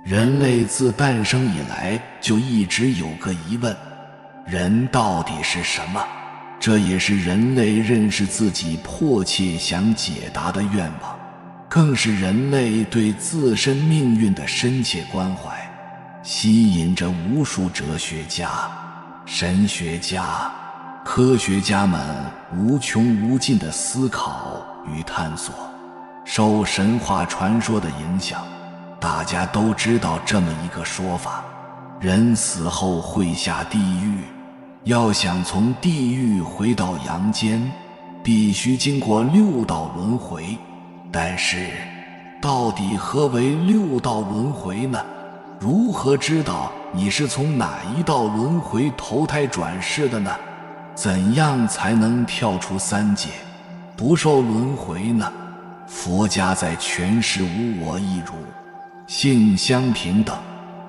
人类自诞生以来就一直有个疑问：人到底是什么？这也是人类认识自己迫切想解答的愿望，更是人类对自身命运的深切关怀，吸引着无数哲学家、神学家、科学家们无穷无尽的思考与探索。受神话传说的影响，大家都知道这么一个说法：人死后会下地狱，要想从地狱回到阳间，必须经过6道轮回。但是到底何为6道轮回呢？如何知道你是从哪一道轮回投胎转世的呢？怎样才能跳出3界，不受轮回呢？佛家在诠释无我亦如、性相平等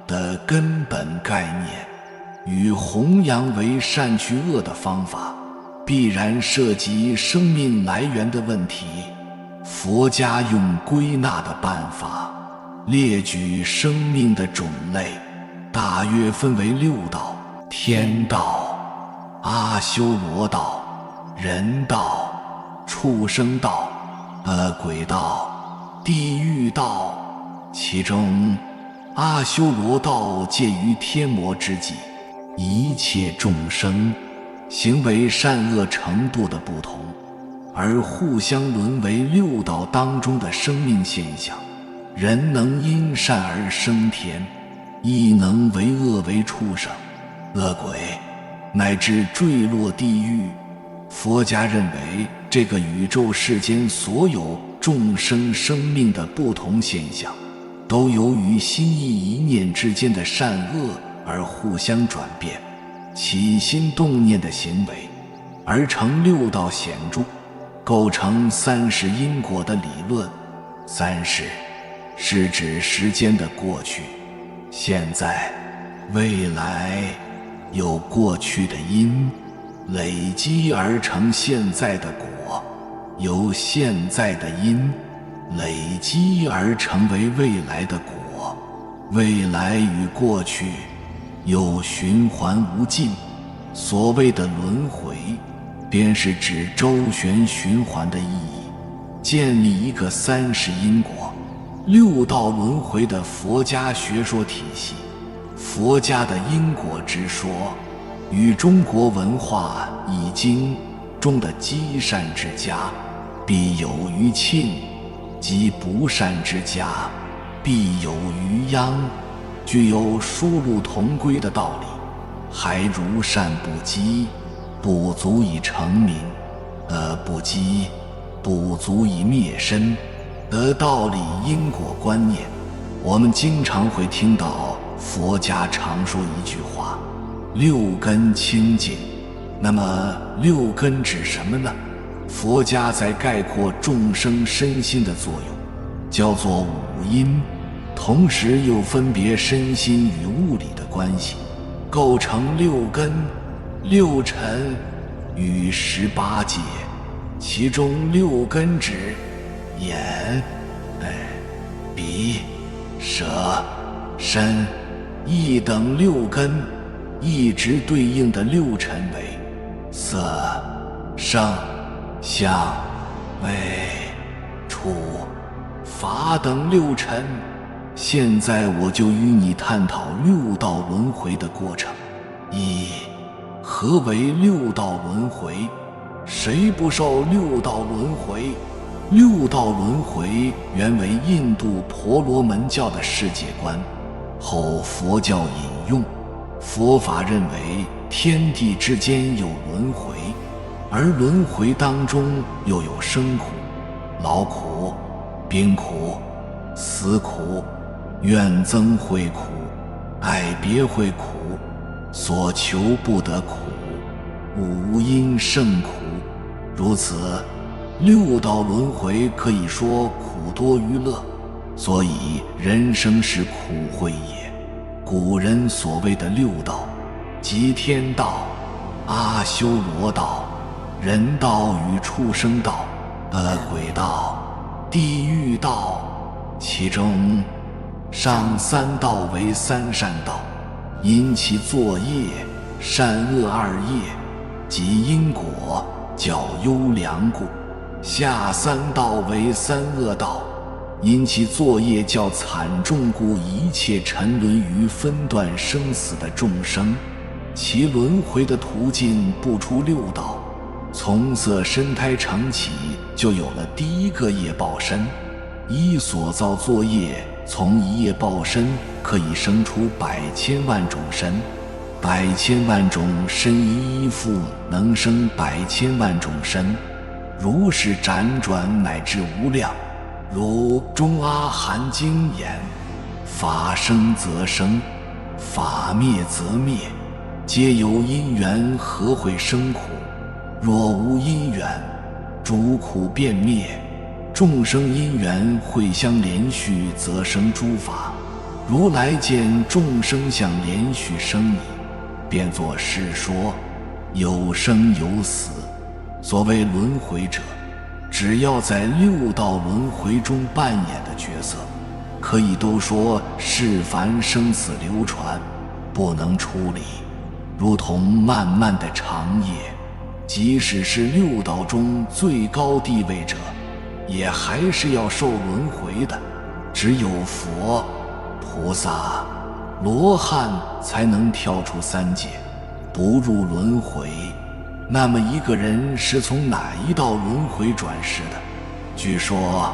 的根本概念与弘扬为善去恶的方法，必然涉及生命来源的问题。佛家用归纳的办法列举生命的种类，大约分为6道：天道、阿修罗道、人道、畜生道、鬼道、地狱道。其中阿修罗道介于天魔之际，一切众生行为善恶程度的不同，而互相沦为6道当中的生命现象。人能因善而升天，亦能为恶为畜生、恶鬼，乃至坠落地狱。佛家认为，这个宇宙世间所有众生生命的不同现象，都由于心意一念之间的善恶而互相转变，起心动念的行为，而成6道显著，构成3世因果的理论。3世是指时间的过去、现在、未来，有过去的因累积而成现在的果，由现在的因累积而成为未来的果。未来与过去有循环无尽，所谓的轮回便是指周旋循环的意义，建立一个3世因果、6道轮回的佛家学说体系。佛家的因果之说与中国文化易经中的积善之家必有余庆，及不善之家必有余殃，具有殊路同归的道理。还如善不积，不足以成名；恶不积，不足以灭身的道理因果观念。我们经常会听到佛家常说一句话：6根清净。那么6根指什么呢？佛家在概括众生身心的作用叫做5因，同时又分别身心与物理的关系，构成6根、6尘与18界。其中6根指眼、鼻、舌、身、意等6根，一直对应的6尘为色、声、香、味、触、法等6尘。现在我就与你探讨6道轮回的过程。1. 何为6道轮回？谁不受6道轮回？6道轮回原为印度婆罗门教的世界观，后佛教引用。佛法认为天地之间有轮回，而轮回当中又有生苦、劳苦、病苦、死苦、怨憎会苦、爱别会苦、所求不得苦、五阴盛苦。如此6道轮回可以说苦多于乐，所以人生是苦会也。古人所谓的6道，即天道、阿修罗道、人道与畜生道、鬼道、地狱道。其中上三道为三善道，因其作业，善恶二业，即因果，较优良故。下三道为三恶道，因其作业较惨重故，一切沉沦于分段生死的众生，其轮回的途径不出六道。从色身胎成起，就有了第一个业报身。依所造作业，从一业报身可以生出百千万种身，百千万种身依附能生百千万种身，如是辗转乃至无量。如中阿含经言：法生则生，法灭则灭，皆由因缘合会生苦。若无因缘，诸苦便灭。众生因缘会相连续，则生诸法。如来见众生相连续生矣，便作是说：有生有死。所谓轮回者，只要在六道轮回中扮演的角色，可以都说是凡生死流传，不能出离，如同漫漫的长夜。即使是六道中最高地位者，也还是要受轮回的。只有佛、菩萨、罗汉才能跳出三界，不入轮回。那么一个人是从哪一道轮回转世的？据说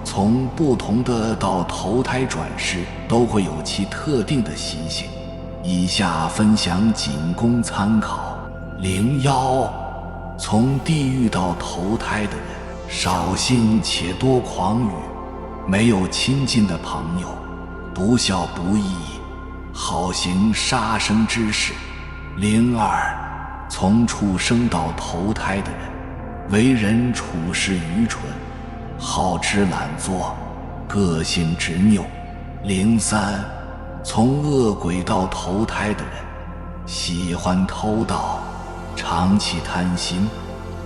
从不同的道投胎转世都会有其特定的习性，以下分享仅供参考。灵妖，从地狱道投胎的人，少信且多狂语，没有亲近的朋友，不孝不义，好行杀生之事。灵二，从畜生道投胎的人，为人处事愚蠢，好吃懒做，个性执拗。灵三，从恶鬼道投胎的人，喜欢偷盗，常起贪心，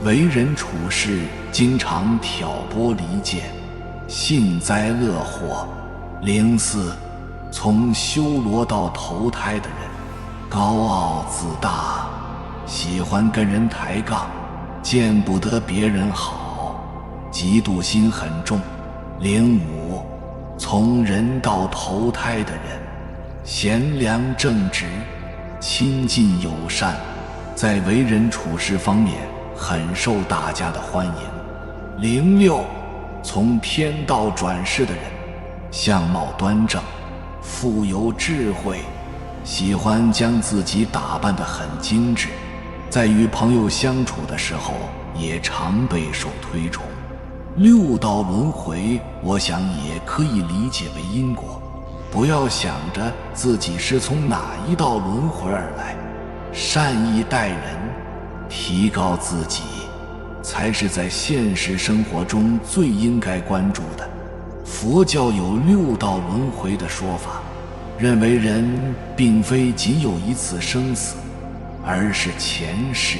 为人处事经常挑拨离间，幸灾乐祸。灵四，从修罗道投胎的人，高傲自大，喜欢跟人抬杠，见不得别人好，嫉妒心很重。灵五，从人道投胎的人，贤良正直，亲近友善，在为人处事方面很受大家的欢迎。灵六，从天道转世的人，相貌端正，富有智慧，喜欢将自己打扮得很精致，在与朋友相处的时候也常备受推崇。六道轮回，我想也可以理解为因果。不要想着自己是从哪一道轮回而来，善意待人，提高自己，才是在现实生活中最应该关注的。佛教有六道轮回的说法，认为人并非仅有一次生死，而是前世、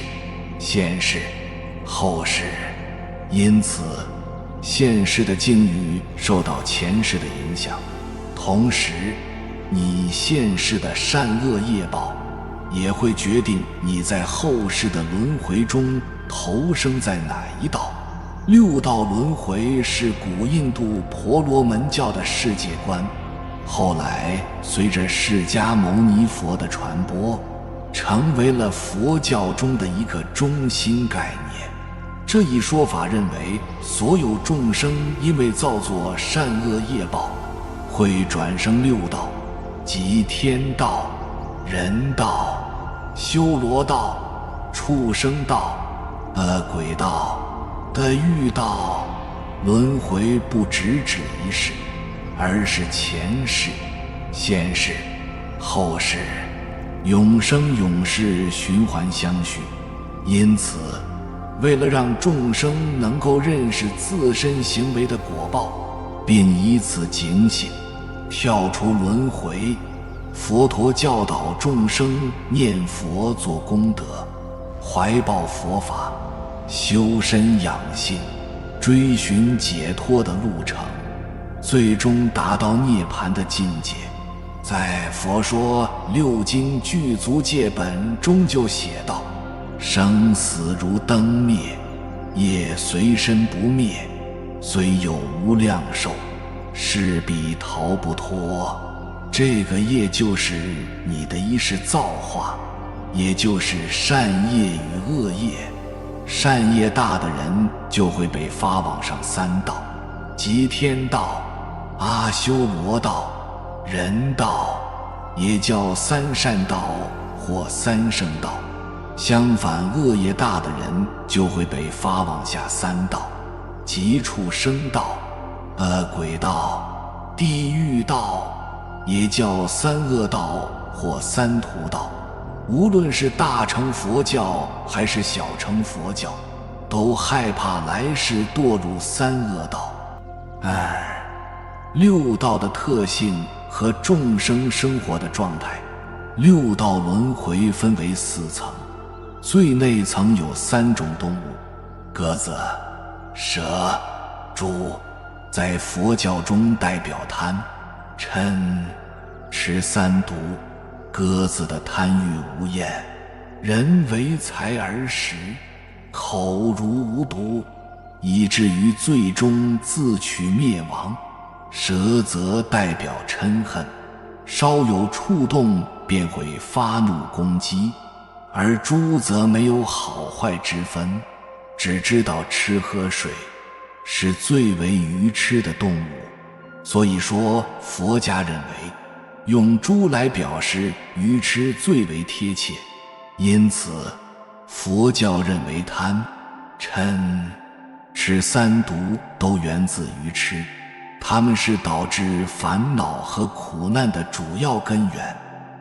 现世、后世。因此现世的境遇受到前世的影响，同时你现世的善恶业报也会决定你在后世的轮回中投生在哪一道。六道轮回是古印度婆罗门教的世界观，后来随着释迦牟尼佛的传播，成为了佛教中的一个中心概念。这一说法认为，所有众生因为造作善恶业报，会转生六道，即天道、人道、修罗道、畜生道、鬼道、地狱道。轮回不只指一世，而是前世、现世、后世，永生永世循环相续。因此为了让众生能够认识自身行为的果报，并以此警醒，跳出轮回，佛陀教导众生念佛做功德，怀抱佛法，修身养性，追寻解脱的路程。最终达到涅槃的境界。在《佛说六经具足戒本》中就写道：生死如灯灭，业随身不灭，虽有无量寿，势必逃不脱。这个业就是你的一世造化，也就是善业与恶业。善业大的人就会被发往上三道，即天道、阿修罗道、人道，也叫三善道或三圣道。相反，恶业大的人就会被发往下三道，即畜生道、鬼道、地狱道，也叫三恶道或三途道。无论是大乘佛教还是小乘佛教，都害怕来世堕入三恶道。六道的特性和众生生活的状态。六道轮回分为4层，最内层有3种动物：鸽子、蛇、猪，在佛教中代表贪、嗔、痴三毒。鸽子的贪欲无厌，人为财而食，口如无毒，以至于最终自取灭亡。蛇则代表嗔恨，稍有触动便会发怒攻击，而猪则没有好坏之分，只知道吃喝睡，是最为愚痴的动物。所以说，佛家认为用猪来表示愚痴最为贴切，因此佛教认为贪、嗔、痴三毒都源自愚痴，它们是导致烦恼和苦难的主要根源，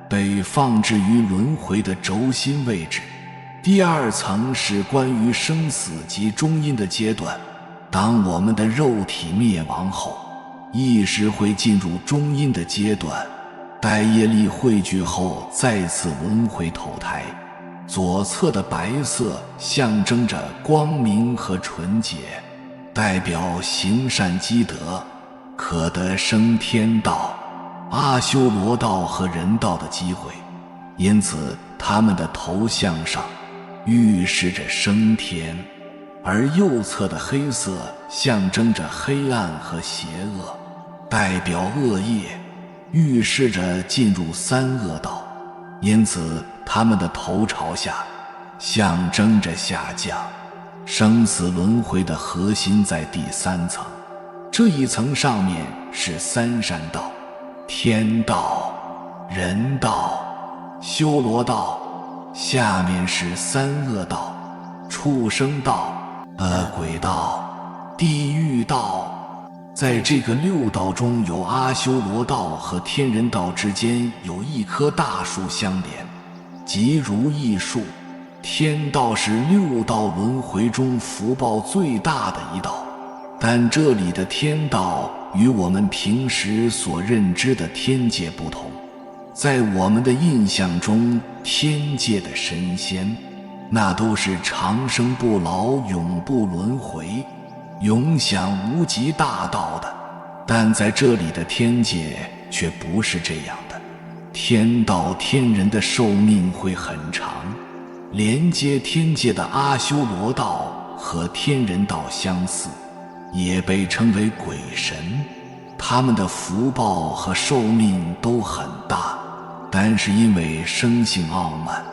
被放置于轮回的轴心位置。第2层是关于生死及终因的阶段。当我们的肉体灭亡后，意识会进入中阴的阶段，待业力汇聚后再次轮回投胎。左侧的白色象征着光明和纯洁，代表行善积德，可得升天道、阿修罗道和人道的机会，因此他们的头像上预示着升天。而右侧的黑色象征着黑暗和邪恶，代表恶业，预示着进入三恶道，因此他们的头朝下，象征着下降。生死轮回的核心在第3层，这一层上面是三善道、天道、人道、修罗道，下面是三恶道、畜生道、鬼道、地狱道。在这个6道中，有阿修罗道和天人道之间有一棵大树相连，即如意树。天道是6道轮回中福报最大的一道，但这里的天道与我们平时所认知的天界不同。在我们的印象中，天界的神仙那都是长生不老、永不轮回、永享无极大道的，但在这里的天界却不是这样的。天道天人的寿命会很长，连接天界的阿修罗道和天人道相似，也被称为鬼神。他们的福报和寿命都很大，但是因为生性傲慢、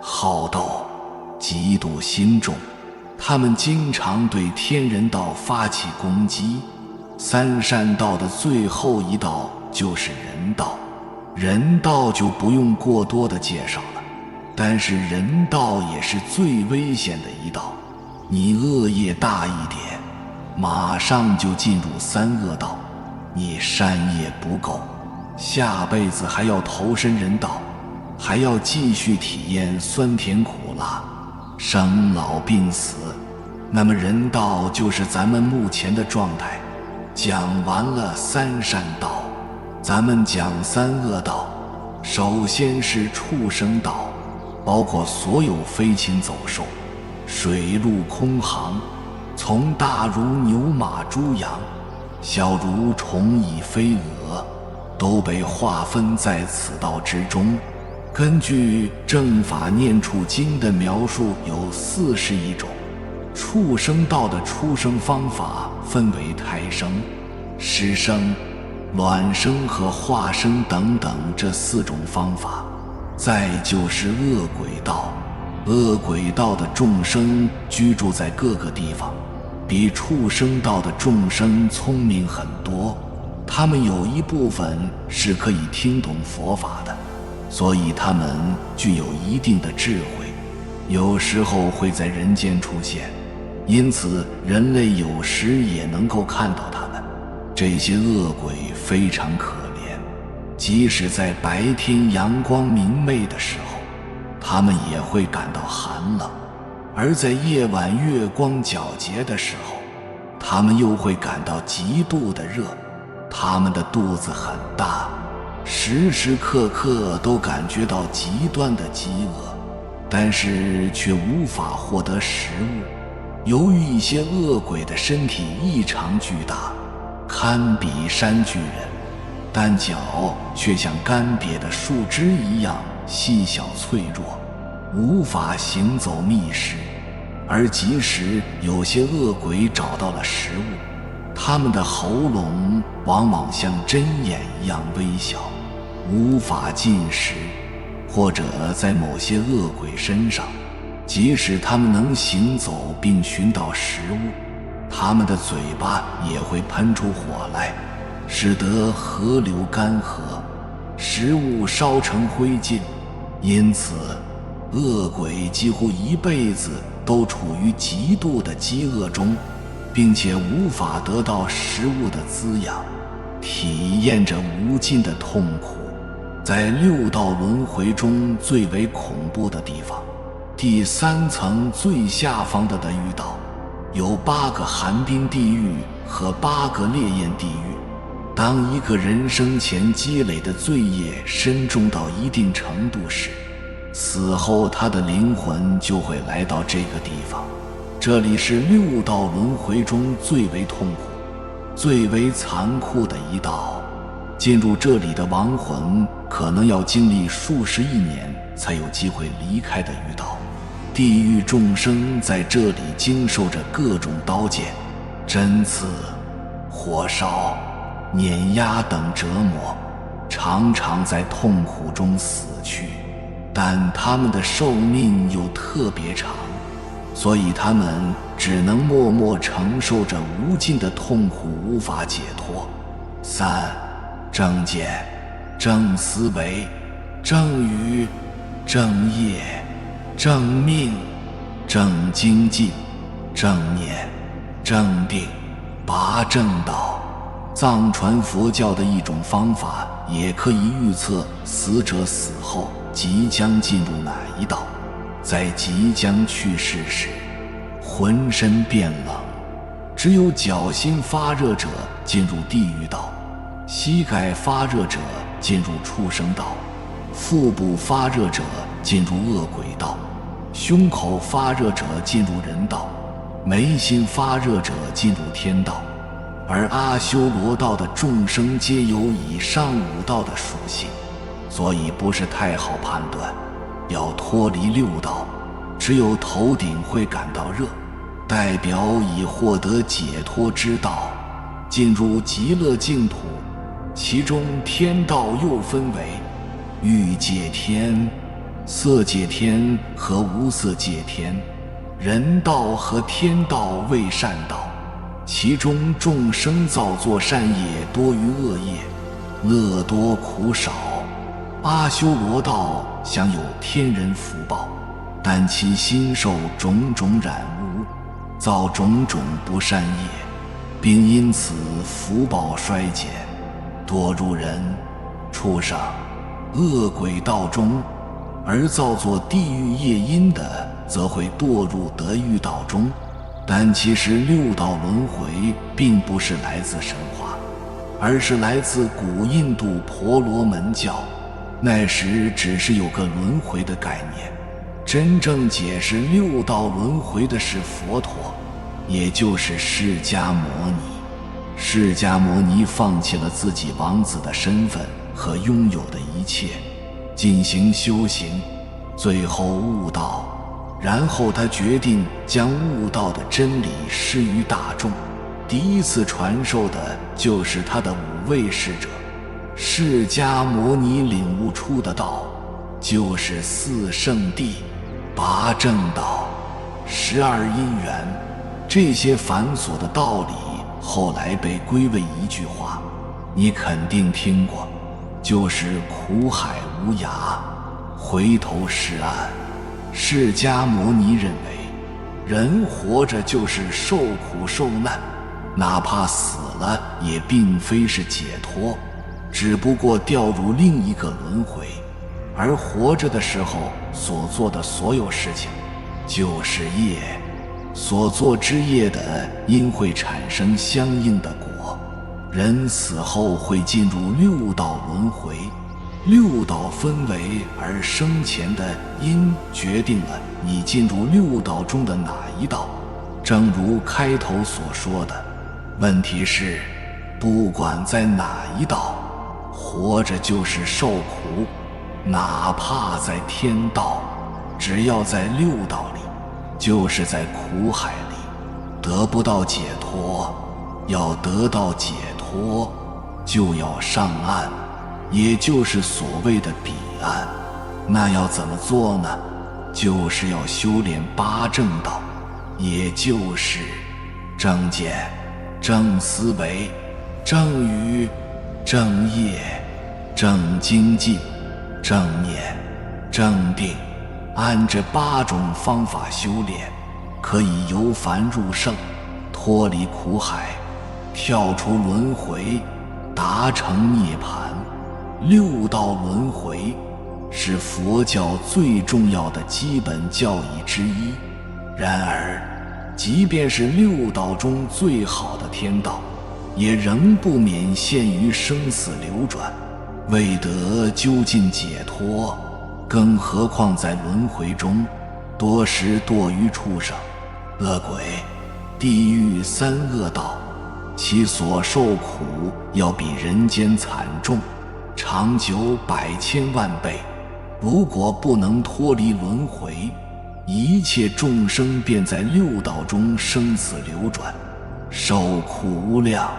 好斗、嫉妒心重，他们经常对天人道发起攻击。三善道的最后一道就是人道，人道就不用过多的介绍了，但是人道也是最危险的一道。你恶业大一点，马上就进入三恶道；你善业不够，下辈子还要投身人道，还要继续体验酸甜苦辣、生老病死。那么人道就是咱们目前的状态。讲完了三善道，咱们讲三恶道。首先是畜生道，包括所有飞禽走兽、水陆空航，从大如牛马猪羊，小如虫蚁飞蛾，都被划分在此道之中。根据《正法念处经》的描述，有41种。畜生道的出生方法分为胎生、湿生、卵生和化生等等这4种方法。再就是恶鬼道，恶鬼道的众生居住在各个地方，比畜生道的众生聪明很多，他们有一部分是可以听懂佛法的，所以他们具有一定的智慧，有时候会在人间出现，因此人类有时也能够看到他们。这些恶鬼非常可怜，即使在白天阳光明媚的时候，他们也会感到寒冷，而在夜晚月光皎洁的时候，他们又会感到极度的热。他们的肚子很大，时时刻刻都感觉到极端的饥饿，但是却无法获得食物。由于一些恶鬼的身体异常巨大，堪比山巨人，但脚却像干瘪的树枝一样细小脆弱，无法行走觅食。而即使有些恶鬼找到了食物，他们的喉咙往往像针眼一样微小，无法进食。或者在某些恶鬼身上，即使他们能行走并寻到食物，他们的嘴巴也会喷出火来，使得河流干涸，食物烧成灰烬。因此恶鬼几乎一辈子都处于极度的饥饿中，并且无法得到食物的滋养，体验着无尽的痛苦。在6道轮回中最为恐怖的地方，第3层最下方的地狱道，有8个寒冰地狱和8个烈焰地狱。当一个人生前积累的罪业深重到一定程度时，死后他的灵魂就会来到这个地方。这里是6道轮回中最为痛苦、最为残酷的一道。进入这里的亡魂可能要经历数十亿年才有机会离开的狱道。地狱众生在这里经受着各种刀剑、针刺、火烧、碾压等折磨，常常在痛苦中死去。但他们的寿命又特别长，所以他们只能默默承受着无尽的痛苦，无法解脱。3. 正见、正思维、正语、正业、正命、正精进、正念、正定、八正道。藏传佛教的一种方法，也可以预测死者死后即将进入哪一道。在即将去世时，浑身变冷，只有脚心发热者进入地狱道，膝盖发热者进入畜生道，腹部发热者进入恶鬼道，胸口发热者进入人道，眉心发热者进入天道。而阿修罗道的众生皆有以上5道的属性，所以不是太好判断。要脱离6道，只有头顶会感到热，代表已获得解脱之道，进入极乐净土。其中天道又分为欲界天、色界天和无色界天，人道和天道为善道。其中众生造作善业多于恶业，乐多苦少。阿修罗道享有天人福报，但其心受种种染污，造种种不善业，并因此福报衰减，堕入人、畜生、恶鬼道中。而造作地狱业因的，则会堕入得狱道中。但其实6道轮回并不是来自神话，而是来自古印度婆罗门教。那时只是有个轮回的概念，真正解释6道轮回的是佛陀，也就是释迦牟尼。释迦牟尼放弃了自己王子的身份和拥有的一切，进行修行，最后悟道。然后他决定将悟道的真理施于大众，第一次传授的就是他的5位使者。释迦牟尼领悟出的道，就是4圣谛、8正道、12因缘。这些繁琐的道理后来被归为一句话，你肯定听过，就是苦海无涯，回头是岸。释迦牟尼认为，人活着就是受苦受难，哪怕死了也并非是解脱，只不过掉入另一个轮回，而活着的时候所做的所有事情就是业，所作之业的因会产生相应的果。人死后会进入6道轮回，6道分为而生前的因决定了你进入6道中的哪一道。正如开头所说的，问题是不管在哪一道，活着就是受苦，哪怕在天道，只要在6道里，就是在苦海里，得不到解脱。要得到解脱，就要上岸，也就是所谓的彼岸。那要怎么做呢？就是要修炼8正道，也就是正见、正思维、正语、正业、正精进、正念、正定。按这8种方法修炼，可以由凡入圣，脱离苦海，跳出轮回，达成涅槃。6道轮回是佛教最重要的基本教义之一。然而，即便是6道中最好的天道，也仍不免陷于生死流转，未得究竟解脱。更何况在轮回中，多时堕于畜生、恶鬼、地狱3恶道，其所受苦要比人间惨重，长久100千万倍。如果不能脱离轮回，一切众生便在6道中生死流转，受苦无量，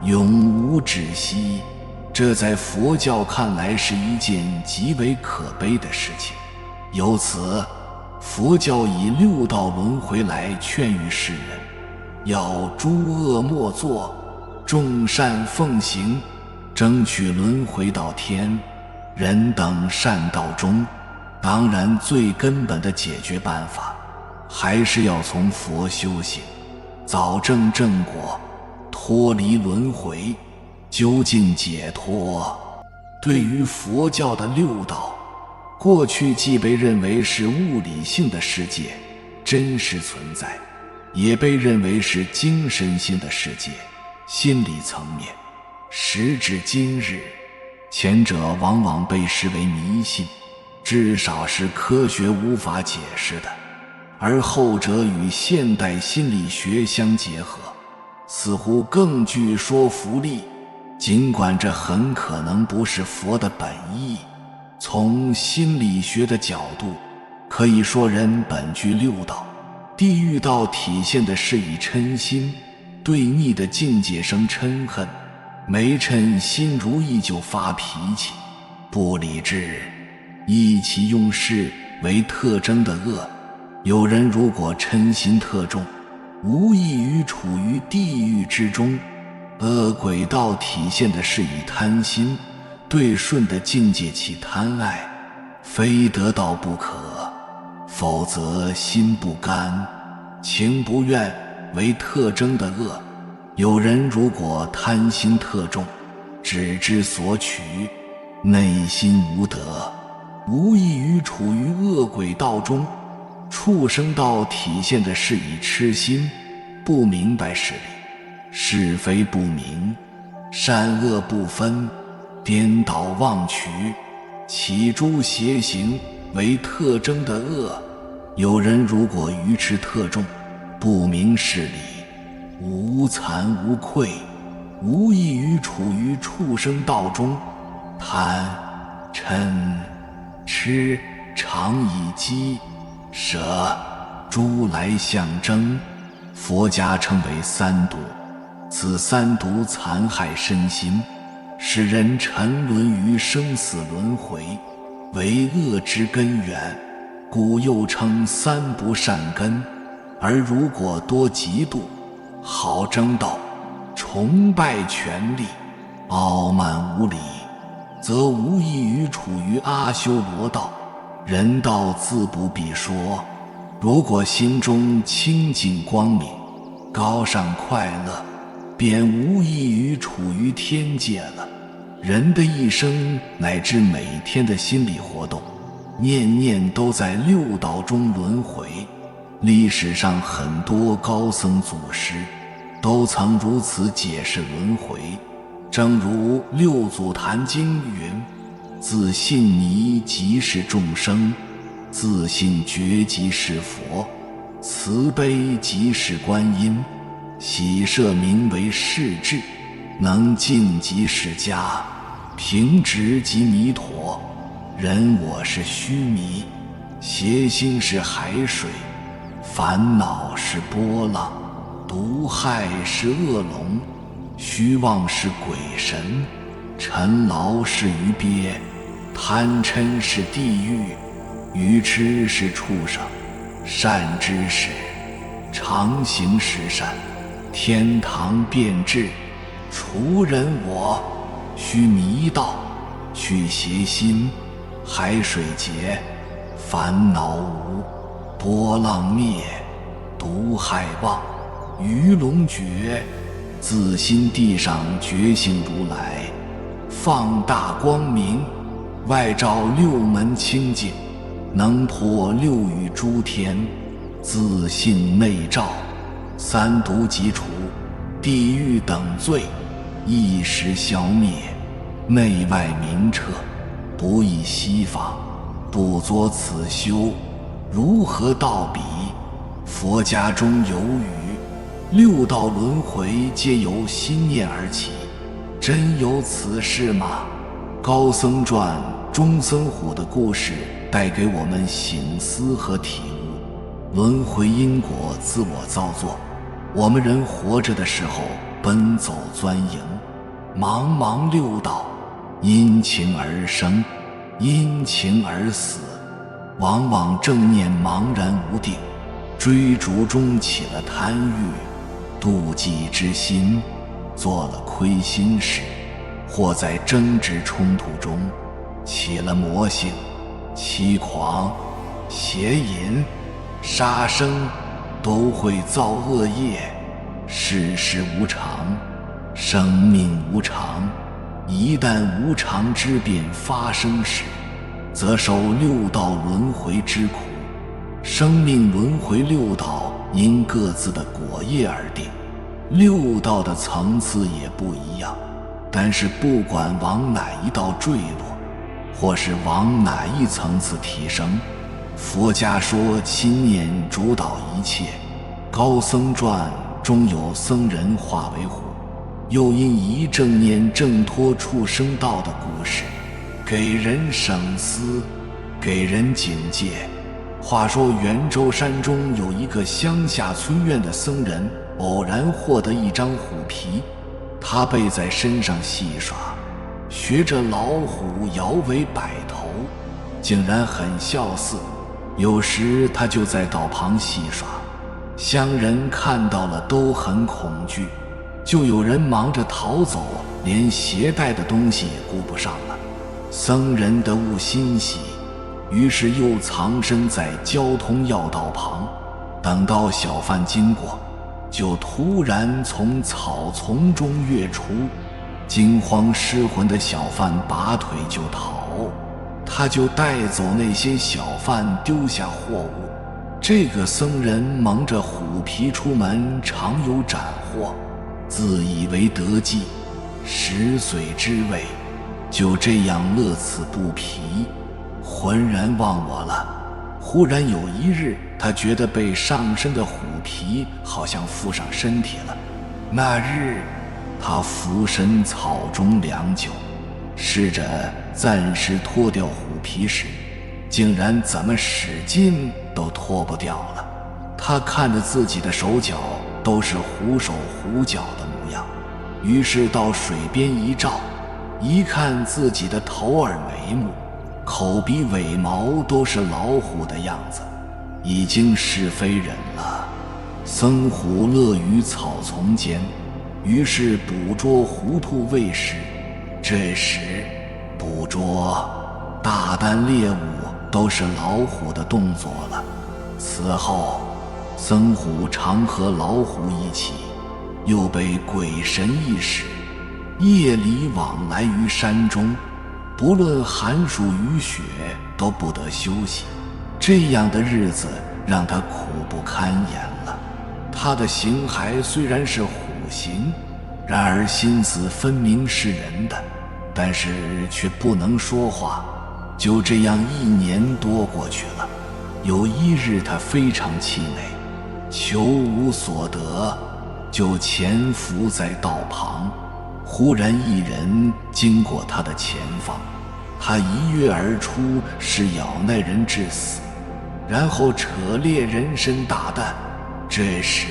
永无止息。这在佛教看来是一件极为可悲的事情。由此，佛教以6道轮回来劝喻世人，要诸恶莫作，众善奉行，争取轮回到天、人等善道中。当然，最根本的解决办法，还是要从佛修行，早证正果，脱离轮回，究竟解脱。对于佛教的6道，过去既被认为是物理性的世界，真实存在，也被认为是精神性的世界，心理层面。时至今日，前者往往被视为迷信，至少是科学无法解释的，而后者与现代心理学相结合，似乎更具说服力。尽管这很可能不是佛的本意，从心理学的角度，可以说人本具6道。地狱道体现的是以嗔心，对逆的境界生嗔恨，没嗔心如意就发脾气，不理智，意气用事为特征的恶。有人如果嗔心特重，无异于处于地狱之中。恶鬼道体现的是以贪心，对顺的境界起贪爱，非得到不可，否则心不甘，情不愿为特征的恶。有人如果贪心特重，只知索取，内心无德，无异于处于恶鬼道中。畜生道体现的是以痴心，不明白事理，是非不明，善恶不分，颠倒妄取，起诸邪行为特征的恶。有人如果愚痴特重，不明事理，无惭无愧，无异于处于畜生道中，贪、嗔、痴、常以饥、舍、诸来相争，佛家称为三毒。此三毒残害身心，使人沉沦于生死轮回，为恶之根源，故又称三不善根。而如果多嫉妒、好争斗、崇拜权力、傲慢无礼，则无异于处于阿修罗道。人道自不必说，如果心中清净光明、高尚快乐，便无异于处于天界了。人的一生乃至每天的心理活动，念念都在六道中轮回。历史上很多高僧祖师都曾如此解释轮回，正如《六祖坛经》云：自信泥即是众生，自信觉即是佛，慈悲即是观音，喜舍名为世智，能尽即是家，平直即弥陀。人我是虚迷，邪心是海水，烦恼是波浪，毒害是恶龙，虚妄是鬼神，尘劳是鱼鳖，贪嗔是地狱，愚痴是畜生，善知识常行十善，天堂变质，除人我，须弥道，去邪心，海水结，烦恼无，波浪灭，毒害忘，鱼龙绝，自心地上觉性如来，放大光明，外照六门清净，能破六欲诸天，自信内照，三毒即除，地狱等罪一时消灭，内外明彻，不亦西方，不作此修，如何道比？佛家中有语：六道轮回皆由心念而起，真有此事吗？高僧传中僧虎的故事带给我们省思和体悟。轮回因果自我造作，我们人活着的时候奔走钻营，茫茫六道，因情而生，因情而死，往往正念茫然无定，追逐中起了贪欲、妒忌之心，做了亏心事，或在争执冲突中起了魔性，欺狂、邪淫、杀生，都会造恶业。世事无常，生命无常，一旦无常之变发生时，则受六道轮回之苦。生命轮回六道因各自的果业而定，六道的层次也不一样，但是不管往哪一道坠落，或是往哪一层次提升，佛家说心念主导一切。高僧传中有僧人化为虎，又因一正念挣脱畜生道的故事，给人省思，给人警戒。话说圆州山中有一个乡下村院的僧人，偶然获得一张虎皮，他背在身上戏耍，学着老虎摇尾摆头，竟然很笑似。有时他就在道旁戏耍，乡人看到了都很恐惧，就有人忙着逃走，连携带的东西也顾不上了。僧人得悟欣喜，于是又藏身在交通要道旁，等到小贩经过，就突然从草丛中跃出，惊慌失魂的小贩拔腿就逃，他就带走那些小贩丢下货物。这个僧人蒙着虎皮出门，常有斩获，自以为得计，食髓知味，就这样乐此不疲，浑然忘我了。忽然有一日，他觉得被上身的虎皮好像附上身体了。那日他俯身草中良久，试着暂时脱掉虎皮时，竟然怎么使劲都脱不掉了。他看着自己的手脚都是虎手虎脚的模样，于是到水边一照，一看自己的头耳眉目、口鼻尾毛都是老虎的样子，已经是非人了。僧虎乐于草丛间，于是捕捉糊涂喂食。这时捕捉大单猎物都是老虎的动作了。此后僧虎常和老虎一起，又被鬼神一使，夜里往来于山中，不论寒暑雨雪都不得休息。这样的日子让他苦不堪言了。他的形骸虽然是虎形，然而心思分明是人的，但是却不能说话。就这样1年多过去了。有一日他非常气馁，求无所得，就潜伏在道旁。忽然一人经过他的前方，他一跃而出，是咬那人致死，然后扯裂人身大啖。这时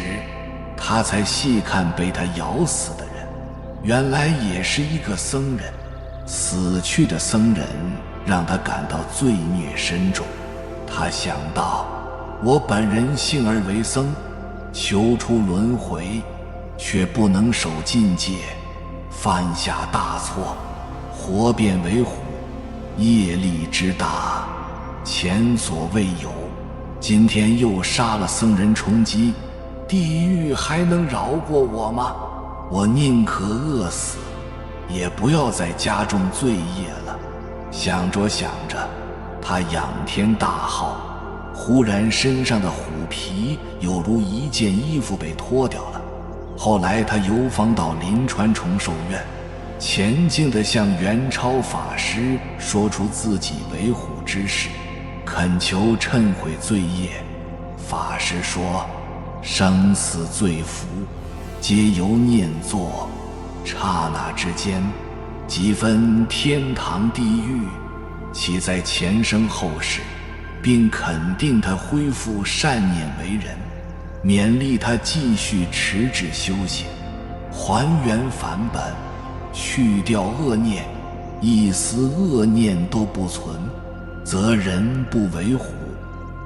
他才细看被他咬死的人，原来也是一个僧人。死去的僧人让他感到罪孽深重。他想到，我本人幸而为僧，求出轮回，却不能守禁戒，犯下大错，活变为虎，业力之大，前所未有。今天又杀了僧人充饥，地狱还能饶过我吗？我宁可饿死，也不要再加重罪业了。想着想着，他仰天大号，忽然身上的虎皮有如一件衣服被脱掉了。后来他游访到临川崇寿院，虔敬地向元超法师说出自己为虎之事，恳求忏悔罪业。法师说，生死罪福皆由念作，刹那之间即分天堂地狱，其在前生后世，并肯定他恢复善念为人，勉励他继续持志修行，还原返本，去掉恶念，一丝恶念都不存，则人不为虎，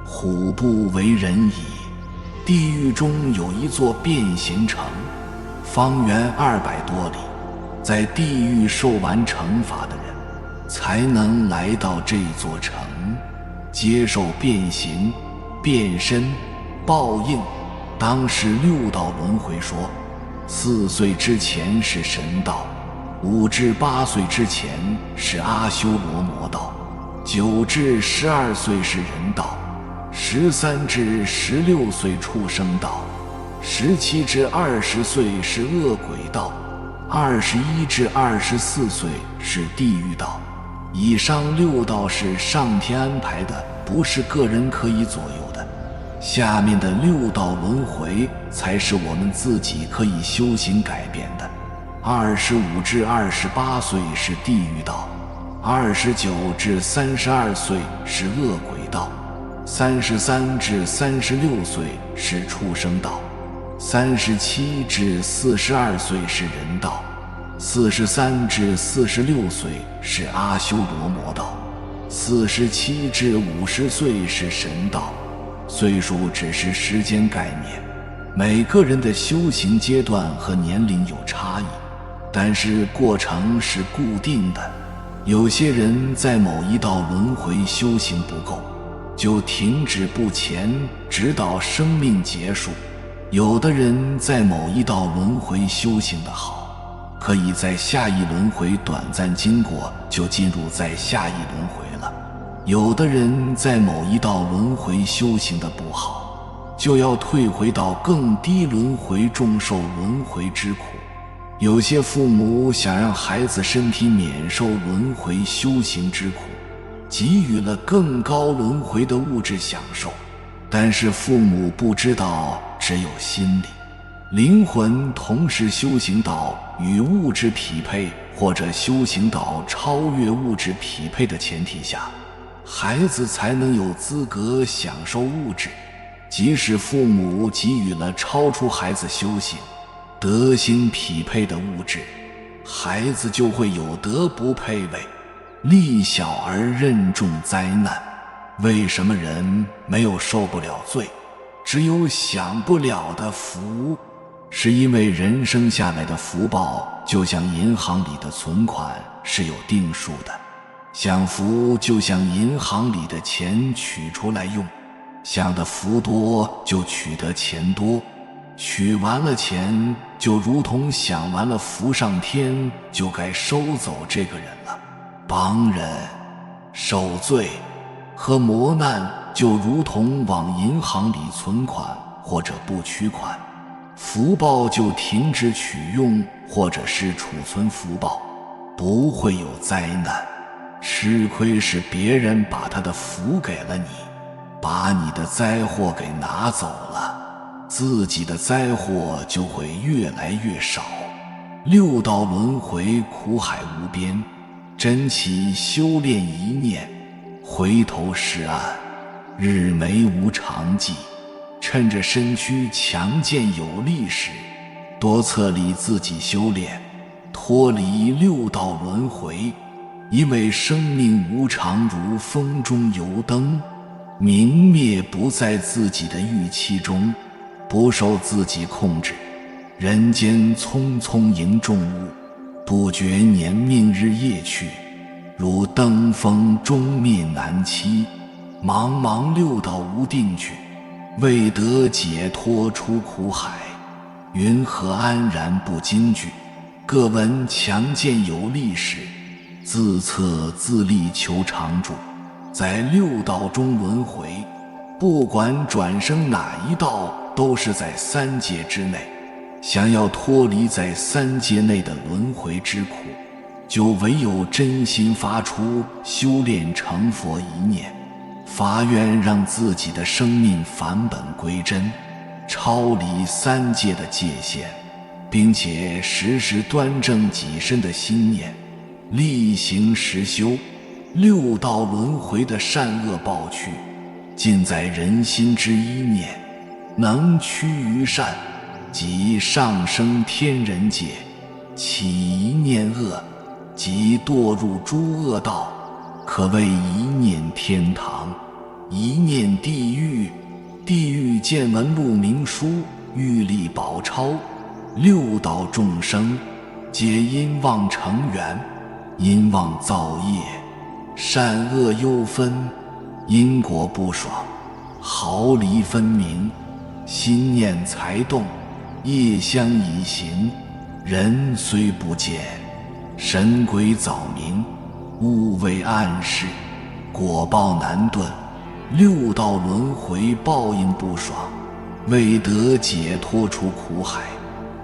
虎不为人矣。地狱中有一座变形城，方圆200多里，在地狱受完惩罚的人才能来到这座城，接受变形、变身、报应。当时6道轮回说，4岁之前是神道，5至8岁之前是阿修罗魔道，9至12岁是人道，13至16岁畜生道，17至20岁是恶鬼道，21至24岁是地狱道。以上6道是上天安排的，不是个人可以左右的。下面的6道轮回才是我们自己可以修行改变的。25至28岁是地狱道，29至32岁是恶鬼道，33至36岁是畜生道，37至42岁是人道，43至46岁是阿修罗魔道，47至50岁是神道。岁数只是时间概念，每个人的修行阶段和年龄有差异，但是过程是固定的。有些人在某一道轮回修行不够，就停止不前，直到生命结束。有的人在某一道轮回修行得好，可以在下一轮回短暂经过，就进入在下一轮回了。有的人在某一道轮回修行得不好，就要退回到更低轮回，重受轮回之苦。有些父母想让孩子身体免受轮回修行之苦，给予了更高轮回的物质享受，但是父母不知道，只有心里灵魂同时修行到与物质匹配，或者修行到超越物质匹配的前提下，孩子才能有资格享受物质。即使父母给予了超出孩子修行、德行匹配的物质，孩子就会有德不配位，力小而任重灾难。为什么人没有受不了罪，只有享不了的福？是因为人生下来的福报就像银行里的存款是有定数的，享福就像银行里的钱取出来用，享的福多就取得钱多，取完了钱就如同享完了福，上天就该收走这个人了。帮人受罪和磨难就如同往银行里存款或者不取款，福报就停止取用或者是储存福报，不会有灾难。吃亏是别人把他的福给了你，把你的灾祸给拿走了，自己的灾祸就会越来越少。六道轮回苦海无边，真起修炼一念，回头是岸，日没无常计。趁着身躯强健有力时，多策力自己修炼，脱离六道轮回。因为生命无常，如风中油灯，明灭不在自己的预期中，不受自己控制。人间匆匆迎重物，不觉年命日夜去，如登峰终灭难期。茫茫六道无定局，未得解脱出苦海，云何安然不惊惧？各闻强健有力时，自测自力求长住。在六道中轮回，不管转生哪一道，都是在三界之内。想要脱离在三界内的轮回之苦，就唯有真心发出修炼成佛一念，发愿让自己的生命返本归真，超离三界的界限，并且时时端正己身的心念，力行实修。六道轮回的善恶报趣，尽在人心之一念，能趋于善，即上升天人界；起一念恶，即堕入诸恶道，可谓一念天堂，一念地狱。地狱见闻录明书，欲力宝钞。六道众生皆因妄成缘，因妄造业，善恶忧分，因果不爽，毫厘分明，心念才动，业相以行。人虽不见，神鬼早明，物为暗示，果报难遁。六道轮回报应不爽，未得解脱出苦海，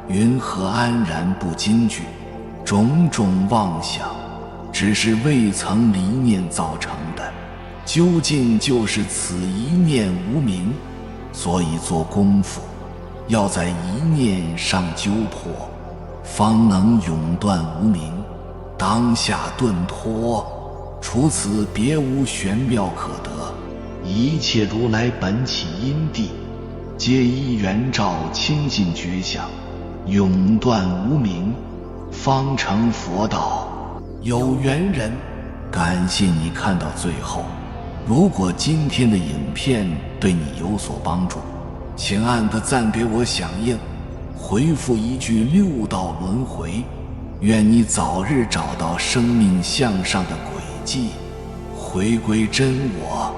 云何安然不惊惧？种种妄想只是未曾离念造成的，究竟就是此一念无明。所以做功夫要在一念上纠破，方能永断无明，当下顿脱。除此别无玄妙可得。一切如来本起因地，皆依圆照清净觉相，永断无明，方成佛道。有缘人，感谢你看到最后。如果今天的影片对你有所帮助，请按个赞给我响应，回复一句六道轮回。愿你早日找到生命向上的轨迹，回归真我。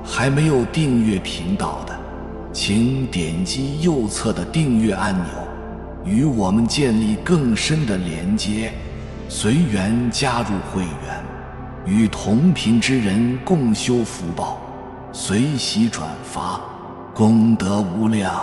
还没有订阅频道的，请点击右侧的订阅按钮，与我们建立更深的连接。随缘加入会员，与同频之人共修福报，随喜转发，功德无量。